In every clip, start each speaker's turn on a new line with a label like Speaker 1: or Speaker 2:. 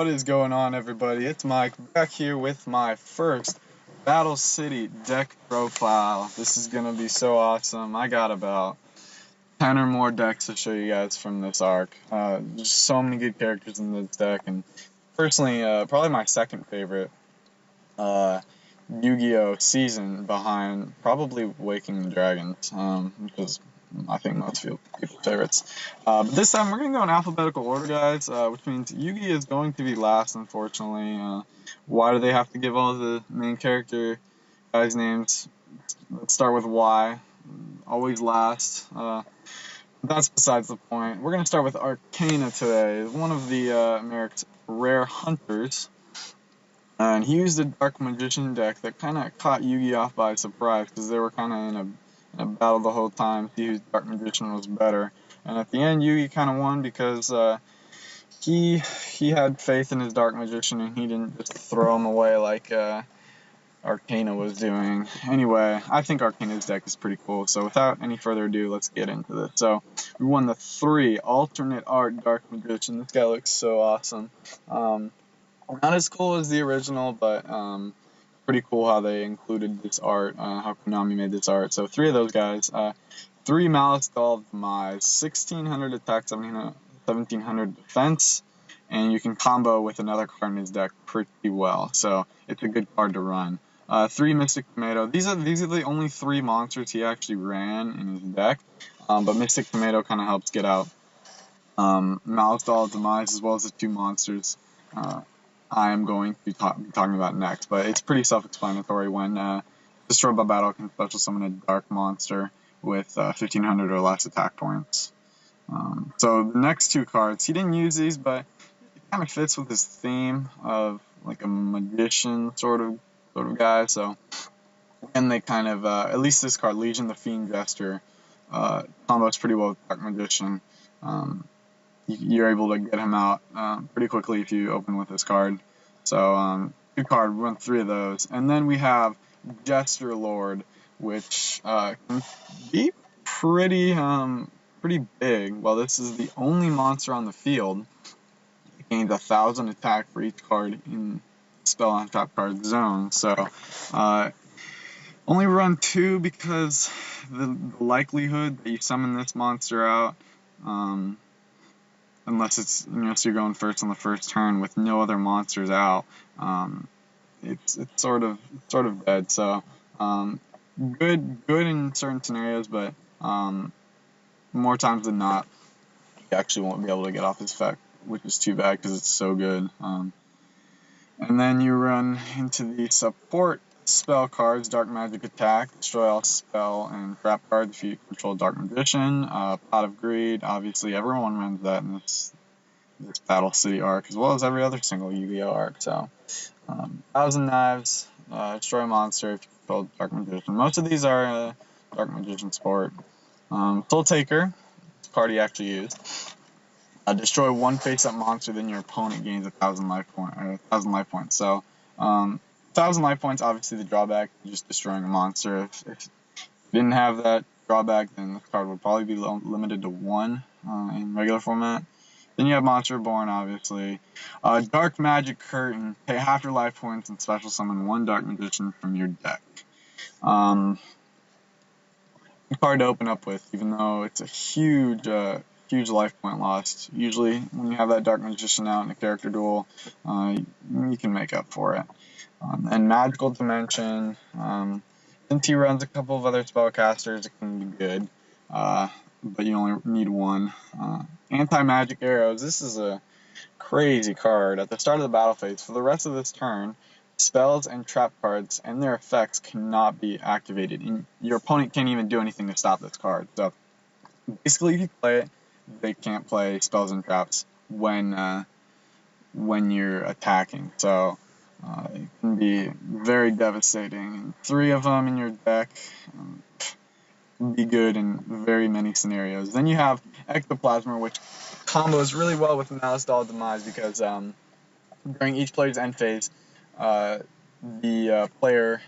Speaker 1: What is going on, everybody? It's Mike back here with my first Battle City deck profile. This is gonna be so awesome. I got about 10 or more decks to show you guys from this arc. There's so many good characters in this deck, and personally, probably my second favorite Yu-Gi-Oh! Season behind probably Waking the Dragons, because I think most people's favorites. But this time we're going to go in alphabetical order, guys, which means Yugi is going to be last, unfortunately. Why do they have to give all the main character guys' names? Let's start with Y. Always last. That's besides the point. We're going to start with Arkana today, one of the Merrick's rare hunters. And he used a Dark Magician deck that kind of caught Yugi off by surprise because they were kind of in a battle the whole time, see whose Dark Magician was better. And at the end, Yugi kind of won because he had faith in his Dark Magician and he didn't just throw him away like Arkana was doing. Anyway, I think Arkana's deck is pretty cool. So without any further ado, let's get into this. So we won the 3 alternate art Dark Magician. This guy looks so awesome. Not as cool as the original, but pretty cool how they included this art, how Konami made this art. So 3 of those guys. 3 Malice Doll Demise, 1600 attack, 1700 defense, and you can combo with another card in his deck pretty well. So it's a good card to run. 3 Mystic Tomato. These are the only 3 monsters he actually ran in his deck, but Mystic Tomato kind of helps get out Malice Doll Demise as well as the 2 monsters I am going to be talking about next, but it's pretty self-explanatory. When destroyed by battle, can special summon a dark monster with 1500 or less attack points. So the next 2 cards, he didn't use these, but it kind of fits with his theme of like a magician sort of guy. So, and they kind of, at least this card, Legion the Fiend Jester, combos pretty well with Dark Magician. You're able to get him out pretty quickly if you open with this card. So, good card, run 3 of those. And then we have Jester Lord, which can be pretty big. Well, this is the only monster on the field. It gains 1000 attack for each card in spell on top card zone. So, only run 2 because the likelihood that you summon this monster out, unless you're going first on the first turn with no other monsters out, it's sort of dead. So good in certain scenarios, but more times than not, you actually won't be able to get off his effect, which is too bad because it's so good. And then you run into the support spell cards, Dark Magic Attack, destroy all spell and trap cards if you control Dark Magician, Pot of Greed. Obviously, everyone runs that in this Battle City arc, as well as every other single Yu-Gi-Oh arc. So, 1000 Knives, destroy a monster if you control Dark Magician. Most of these are Dark Magician support. Soul Taker, card he actually used. Destroy 1 face-up monster, then your opponent gains 1000 life points. So, 1000 life points, obviously the drawback, just destroying a monster. If you didn't have that drawback, then this card would probably be limited to 1 in regular format. Then you have Monster Reborn, obviously. Dark Magic Curtain, pay half your life points and special summon 1 Dark Magician from your deck. Good card to open up with, even though it's a huge life point loss. Usually, when you have that Dark Magician out in a character duel, you can make up for it. And Magical Dimension, since he runs a couple of other spellcasters, it can be good, but you only need 1. Anti-Magic Arrows, this is a crazy card. At the start of the battle phase, for the rest of this turn, spells and trap cards and their effects cannot be activated, and your opponent can't even do anything to stop this card. So, basically, if you play it, they can't play spells and traps when you're attacking. So, it can be very devastating. And 3 of them in your deck can be good in very many scenarios. Then you have Ectoplasma, which combos really well with Malice Doll Demise because during each player's end phase, the player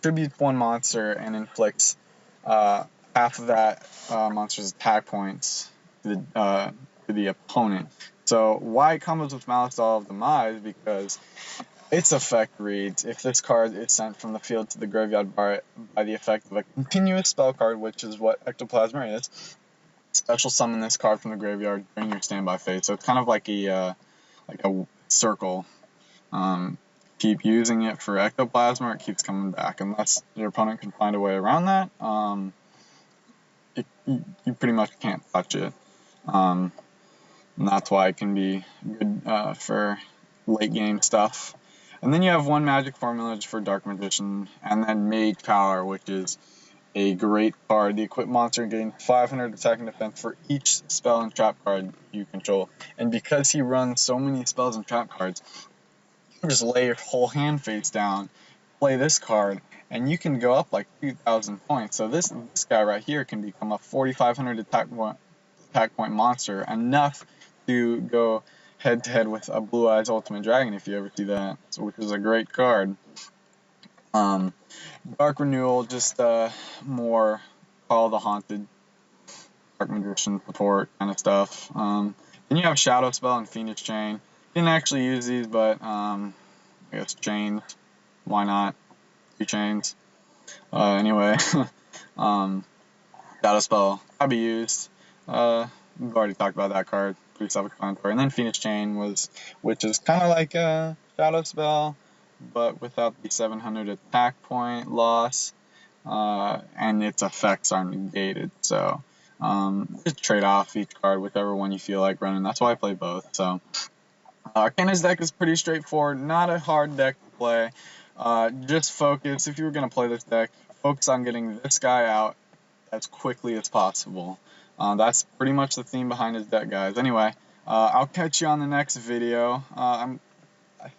Speaker 1: tributes 1 monster and inflicts half of that monster's attack points to the opponent. So why it comes with Malice of Demise, because its effect reads, if this card is sent from the field to the graveyard by the effect of a continuous spell card, which is what Ectoplasma is, special summon this card from the graveyard during your standby phase. So it's kind of like a circle. Keep using it for Ectoplasma, or it keeps coming back. Unless your opponent can find a way around that, you pretty much can't touch it. And that's why it can be good for late game stuff. And then you have one magic formula for Dark Magician, and then Mage Power, which is a great card. The equipped monster gains 500 attack and defense for each spell and trap card you control. And because he runs so many spells and trap cards, you can just lay your whole hand face down, play this card, and you can go up like 2,000 points. So this guy right here can become a 4,500 attack point monster, enough to go head-to-head with a Blue Eyes Ultimate Dragon if you ever see that, which is a great card. Dark Renewal, just more Call the Haunted, Dark Magician support kind of stuff. Then you have Shadow Spell and Phoenix Chain. Didn't actually use these, but I guess chains. Why not? 2 chains. Anyway, Shadow Spell can be used. We've already talked about that card. Pretty self-explanatory. And then Phoenix Chain which is kind of like a Shadow Spell, but without the 700 attack point loss, and its effects are negated. So just trade off each card, whichever one you feel like running. That's why I play both. So Arkana's deck is pretty straightforward. Not a hard deck to play. Just focus, if you were going to play this deck, focus on getting this guy out as quickly as possible. That's pretty much the theme behind his deck, guys. Anyway, I'll catch you on the next video. I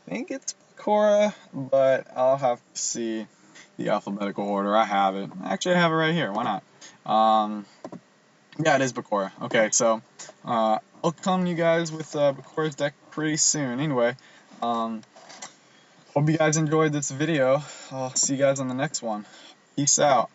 Speaker 1: think it's Bakura, but I'll have to see the alphabetical order. I have it. Actually, I have it right here. Why not? Yeah, it is Bakura. Okay, so I'll come to you guys with Bakura's deck pretty soon. Anyway, hope you guys enjoyed this video. I'll see you guys on the next one. Peace out.